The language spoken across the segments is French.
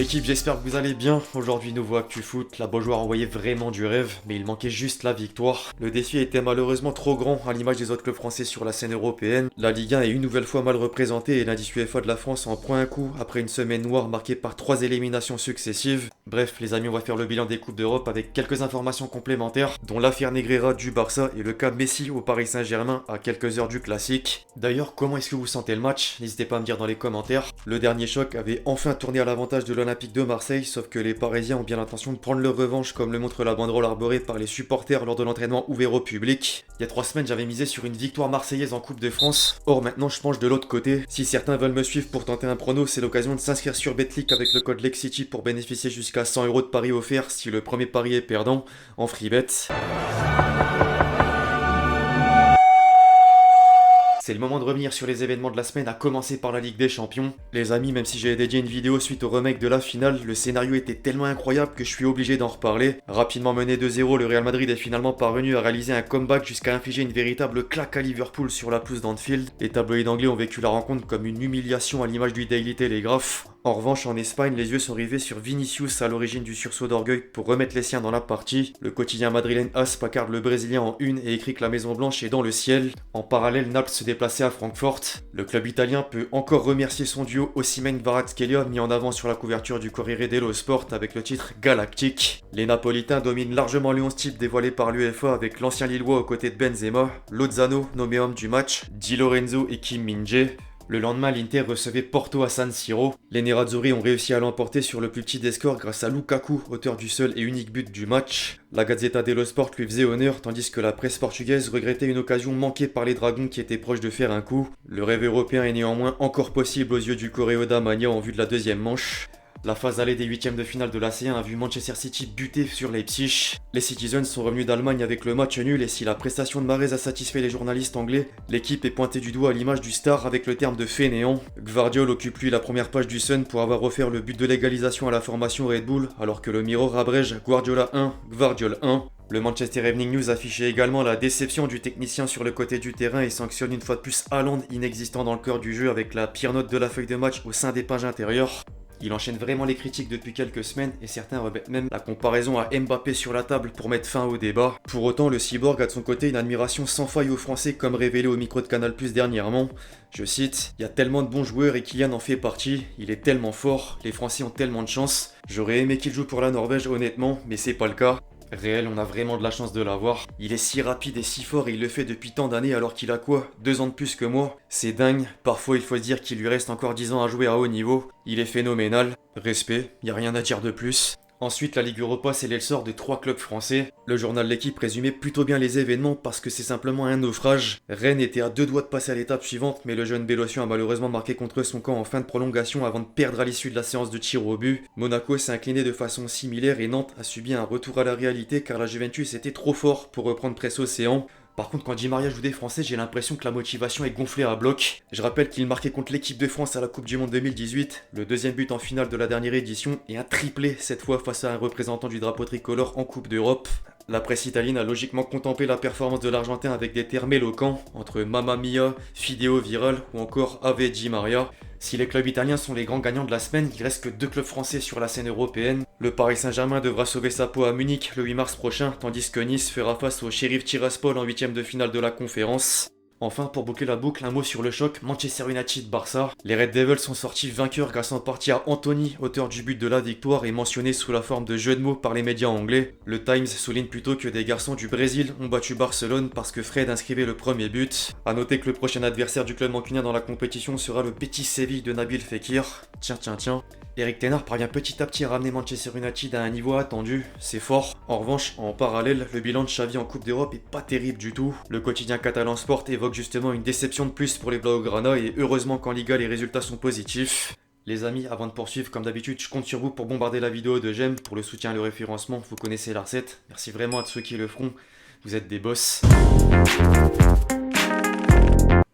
l'équipe, j'espère que vous allez bien. Aujourd'hui, nouveau Actu Foot. La Beaujoire envoyait vraiment du rêve, mais il manquait juste la victoire. Le défi était malheureusement trop grand à l'image des autres clubs français sur la scène européenne. La Ligue 1 est une nouvelle fois mal représentée et l'indice UEFA de la France en prend un coup après une semaine noire marquée par 3 éliminations successives. Bref, les amis, on va faire le bilan des Coupes d'Europe avec quelques informations complémentaires, dont l'affaire Negreira du Barça et le cas Messi au Paris Saint-Germain à quelques heures du classique. D'ailleurs, comment est-ce que vous sentez le match? N'hésitez pas à me dire dans les commentaires. Le dernier choc avait enfin tourné à l'avantage de l'Olympique de Marseille, sauf que les Parisiens ont bien l'intention de prendre leur revanche comme le montre la banderole arborée par les supporters lors de l'entraînement ouvert au public. Il y a 3 semaines, j'avais misé sur une victoire marseillaise en Coupe de France. Or maintenant, je penche de l'autre côté. Si certains veulent me suivre pour tenter un prono, c'est l'occasion de s'inscrire sur Betclic avec le code LEXCITY pour bénéficier jusqu'à 100 € de paris offerts si le premier pari est perdant en free bet. C'est le moment de revenir sur les événements de la semaine, à commencer par la Ligue des Champions. Les amis, même si j'ai dédié une vidéo suite au remake de la finale, le scénario était tellement incroyable que je suis obligé d'en reparler. Rapidement mené 2-0, le Real Madrid est finalement parvenu à réaliser un comeback jusqu'à infliger une véritable claque à Liverpool sur la pelouse d'Anfield. Les tabloïds anglais ont vécu la rencontre comme une humiliation à l'image du Daily Telegraph. En revanche, en Espagne, les yeux sont rivés sur Vinicius à l'origine du sursaut d'orgueil pour remettre les siens dans la partie. Le quotidien madrilène AS placarde le Brésilien en une et écrit que la Maison Blanche est dans le ciel. En parallèle, Naples se déplaçait à Francfort. Le club italien peut encore remercier son duo Osimhen-Kvaratskhelia mis en avant sur la couverture du Corriere dello Sport avec le titre Galactique. Les Napolitains dominent largement le 11 type dévoilé par l'UEFA avec l'ancien Lillois aux côtés de Benzema, Lozano nommé homme du match, Di Lorenzo et Kim Min-jae. Le lendemain, l'Inter recevait Porto à San Siro. Les Nerazzurri ont réussi à l'emporter sur le plus petit des scores grâce à Lukaku, auteur du seul et unique but du match. La Gazzetta dello Sport lui faisait honneur, tandis que la presse portugaise regrettait une occasion manquée par les Dragons qui étaient proches de faire un coup. Le rêve européen est néanmoins encore possible aux yeux du Correo Mania en vue de la deuxième manche. La phase allée des huitièmes de finale de l'AC1 a vu Manchester City buter sur Leipzig. Les Citizens sont revenus d'Allemagne avec le match nul et si la prestation de Mahrez a satisfait les journalistes anglais, l'équipe est pointée du doigt à l'image du star avec le terme de fainéant. Gvardiol occupe lui la première page du Sun pour avoir offert le but de l'égalisation à la formation Red Bull, alors que le Mirror abrège Guardiola 1, Gvardiol 1. Le Manchester Evening News affichait également la déception du technicien sur le côté du terrain et sanctionne une fois de plus Haaland inexistant dans le cœur du jeu avec la pire note de la feuille de match au sein des pages intérieures. Il enchaîne vraiment les critiques depuis quelques semaines et certains remettent même la comparaison à Mbappé sur la table pour mettre fin au débat. Pour autant, le cyborg a de son côté une admiration sans faille aux Français comme révélé au micro de Canal+ dernièrement. Je cite, « Il y a tellement de bons joueurs et Kylian en fait partie, il est tellement fort, les Français ont tellement de chance. J'aurais aimé qu'il joue pour la Norvège honnêtement, mais c'est pas le cas. » Réel, on a vraiment de la chance de l'avoir. Il est si rapide et si fort et il le fait depuis tant d'années alors qu'il a quoi? 2 ans de plus que moi? C'est dingue. Parfois il faut se dire qu'il lui reste encore 10 ans à jouer à haut niveau. Il est phénoménal. Respect, y a rien à dire de plus. Ensuite, la Ligue Europa scellait le sort de 3 clubs français. Le journal L'Équipe résumait plutôt bien les événements parce que c'est simplement un naufrage. Rennes était à 2 doigts de passer à l'étape suivante, mais le jeune Bélocian a malheureusement marqué contre son camp en fin de prolongation avant de perdre à l'issue de la séance de tir au but. Monaco s'est incliné de façon similaire et Nantes a subi un retour à la réalité car la Juventus était trop fort pour reprendre Presse Océan. Par contre, quand Di Maria joue des Français, j'ai l'impression que la motivation est gonflée à bloc. Je rappelle qu'il marquait contre l'équipe de France à la Coupe du Monde 2018, le deuxième but en finale de la dernière édition et un triplé cette fois face à un représentant du drapeau tricolore en Coupe d'Europe. La presse italienne a logiquement contemplé la performance de l'Argentin avec des termes éloquents, entre Mamma Mia, Fideo Viral ou encore Ave Di Maria. Si les clubs italiens sont les grands gagnants de la semaine, il reste que 2 clubs français sur la scène européenne. Le Paris Saint-Germain devra sauver sa peau à Munich le 8 mars prochain, tandis que Nice fera face au Sheriff Tiraspol en 8ème de finale de la conférence. Enfin, pour boucler la boucle, un mot sur le choc Manchester United-Barça. Les Red Devils sont sortis vainqueurs grâce en partie à Anthony, auteur du but de la victoire et mentionné sous la forme de jeu de mots par les médias anglais. Le Times souligne plutôt que des garçons du Brésil ont battu Barcelone parce que Fred inscrivait le premier but. A noter que le prochain adversaire du club mancunien dans la compétition sera le Betis Séville de Nabil Fekir. Tiens. Eric Ten Hag parvient petit à petit à ramener Manchester United à un niveau attendu, c'est fort. En revanche, en parallèle, le bilan de Xavi en Coupe d'Europe est pas terrible du tout. Le quotidien catalan Sport évoque justement une déception de plus pour les Blaugrana et heureusement qu'en Liga les résultats sont positifs. Les amis, avant de poursuivre, comme d'habitude, je compte sur vous pour bombarder la vidéo de j'aime, pour le soutien et le référencement, vous connaissez la recette. Merci vraiment à tous ceux qui le feront, vous êtes des boss.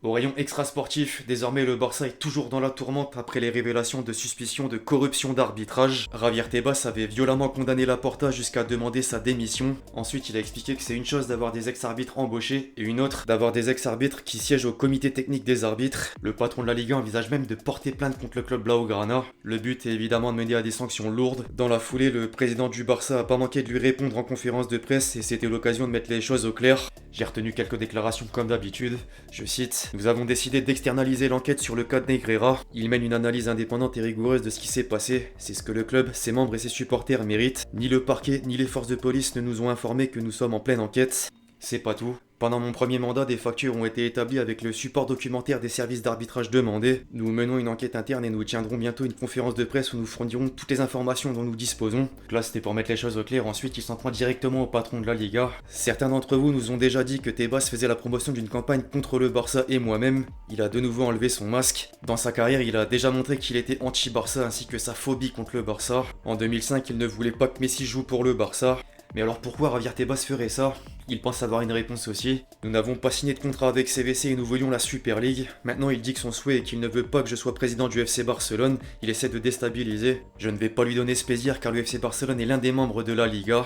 Au rayon extra-sportif, désormais le Barça est toujours dans la tourmente après les révélations de suspicions de corruption d'arbitrage. Javier Tebas avait violemment condamné Laporta jusqu'à demander sa démission. Ensuite, il a expliqué que c'est une chose d'avoir des ex-arbitres embauchés et une autre d'avoir des ex-arbitres qui siègent au comité technique des arbitres. Le patron de la Liga envisage même de porter plainte contre le club Blaugrana. Le but est évidemment de mener à des sanctions lourdes. Dans la foulée, le président du Barça a pas manqué de lui répondre en conférence de presse et c'était l'occasion de mettre les choses au clair. J'ai retenu quelques déclarations comme d'habitude. Je cite: nous avons décidé d'externaliser l'enquête sur le cas de Negreira. Il mène une analyse indépendante et rigoureuse de ce qui s'est passé. C'est ce que le club, ses membres et ses supporters méritent. Ni le parquet, ni les forces de police ne nous ont informé que nous sommes en pleine enquête. C'est pas tout. Pendant mon premier mandat, des factures ont été établies avec le support documentaire des services d'arbitrage demandés. Nous menons une enquête interne et nous tiendrons bientôt une conférence de presse où nous fournirons toutes les informations dont nous disposons. Là, c'était pour mettre les choses au clair. Ensuite, il s'en prend directement au patron de la Liga. Certains d'entre vous nous ont déjà dit que Tebas faisait la promotion d'une campagne contre le Barça et moi-même. Il a de nouveau enlevé son masque. Dans sa carrière, il a déjà montré qu'il était anti-Barça ainsi que sa phobie contre le Barça. En 2005, il ne voulait pas que Messi joue pour le Barça. Mais alors pourquoi Javier Tebas ferait ça? Il pense avoir une réponse aussi. Nous n'avons pas signé de contrat avec CVC et nous voulions la Super League. Maintenant il dit que son souhait est qu'il ne veut pas que je sois président du FC Barcelone. Il essaie de déstabiliser. Je ne vais pas lui donner ce plaisir car le FC Barcelone est l'un des membres de la Liga.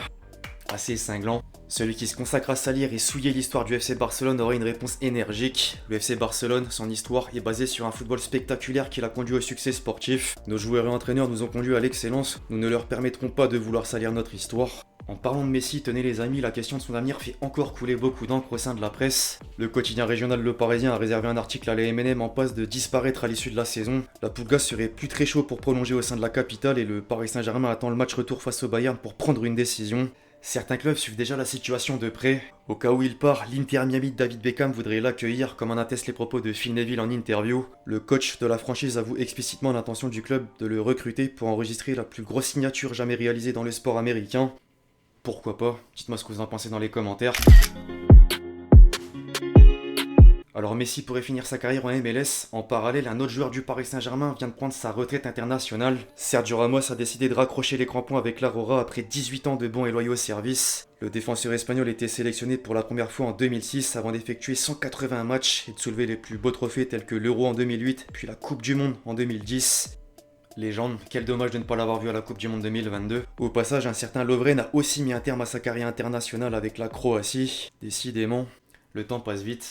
Assez cinglant. Celui qui se consacre à salir et souiller l'histoire du FC Barcelone aurait une réponse énergique. Le FC Barcelone, son histoire, est basée sur un football spectaculaire qui l'a conduit au succès sportif. Nos joueurs et entraîneurs nous ont conduits à l'excellence. Nous ne leur permettrons pas de vouloir salir notre histoire. En parlant de Messi, tenez les amis, la question de son avenir fait encore couler beaucoup d'encre au sein de la presse. Le quotidien régional Le Parisien a réservé un article à l'AMNM en passe de disparaître à l'issue de la saison. La Pulga serait plus très chaud pour prolonger au sein de la capitale et le Paris Saint-Germain attend le match retour face au Bayern pour prendre une décision. Certains clubs suivent déjà la situation de près. Au cas où il part, l'Inter Miami de David Beckham voudrait l'accueillir, comme en attestent les propos de Phil Neville en interview. Le coach de la franchise avoue explicitement l'intention du club de le recruter pour enregistrer la plus grosse signature jamais réalisée dans le sport américain. Pourquoi pas? Dites-moi ce que vous en pensez dans les commentaires. Alors Messi pourrait finir sa carrière en MLS. En parallèle, un autre joueur du Paris Saint-Germain vient de prendre sa retraite internationale. Sergio Ramos a décidé de raccrocher les crampons avec l'Aurora après 18 ans de bons et loyaux services. Le défenseur espagnol était sélectionné pour la première fois en 2006 avant d'effectuer 180 matchs et de soulever les plus beaux trophées tels que l'Euro en 2008 puis la Coupe du Monde en 2010. Légende, quel dommage de ne pas l'avoir vu à la Coupe du Monde 2022. Au passage, un certain Lovren a aussi mis un terme à sa carrière internationale avec la Croatie. Décidément, le temps passe vite.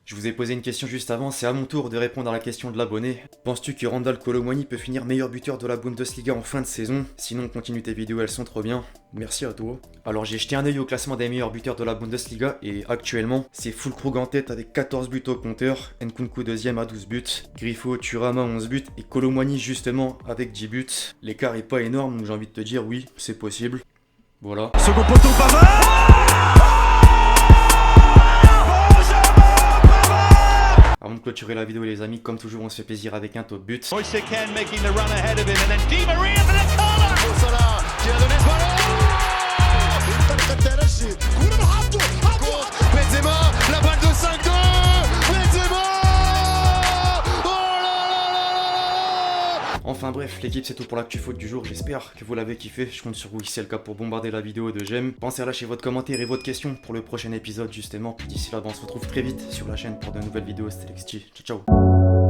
Je vous ai posé une question juste avant, c'est à mon tour de répondre à la question de l'abonné. Penses-tu que Randal Kolo Muani peut finir meilleur buteur de la Bundesliga en fin de saison? Sinon, continue tes vidéos, elles sont trop bien. Merci à toi. Alors j'ai jeté un œil au classement des meilleurs buteurs de la Bundesliga et actuellement, c'est Füllkrug en tête avec 14 buts au compteur, Nkunku deuxième à 12 buts, Grifo, Thuram 11 buts et Kolo Muani justement avec 10 buts. L'écart est pas énorme, donc j'ai envie de te dire oui, c'est possible. Voilà. Second poteau, Pavard. Avant de clôturer la vidéo les amis, comme toujours on se fait plaisir avec un top but. Moise Kean making the run ahead of him and then Di Maria for the corner. Salah qui a donné ce ballon. Benzema, la balle de 5-2. Benzema. Enfin bref, l'équipe c'est tout pour l'actu foot du jour, j'espère que vous l'avez kiffé, je compte sur vous si c'est le cas pour bombarder la vidéo de j'aime. Pensez à lâcher votre commentaire et votre question pour le prochain épisode justement, puis d'ici là on se retrouve très vite sur la chaîne pour de nouvelles vidéos, c'était LXG, ciao ciao.